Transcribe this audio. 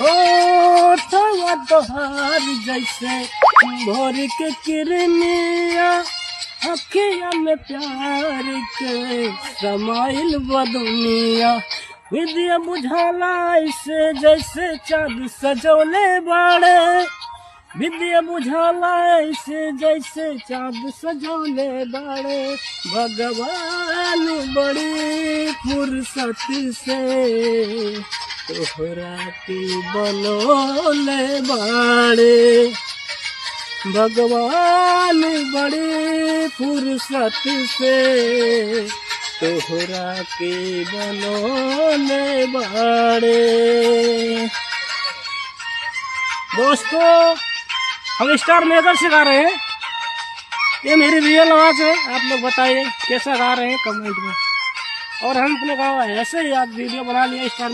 ओ थवा तोहार जैसे भोर के किरनिया, अखिया में प्यार के समाइल बदुनिया। विद्या बुझाला ऐसे जैसे चाँद सजौले बाड़े, विद्या बुझाला ऐसे जैसे चाँद सजौले बाड़े। भगवान बड़ी फुर्सत से तोहरा के बनौले बाड़े। भगवान बड़ी फुर्सत से तोहरा के बनौले बाड़े। दोस्तों, हम स्टार मेकर से गा रहे हैं, ये मेरी रियल आवाज है। आप लोग बताइए कैसा गा रहे हैं कमेंट में। और हम अपने गाँव ऐसे ही आप वीडियो बना लिया स्टार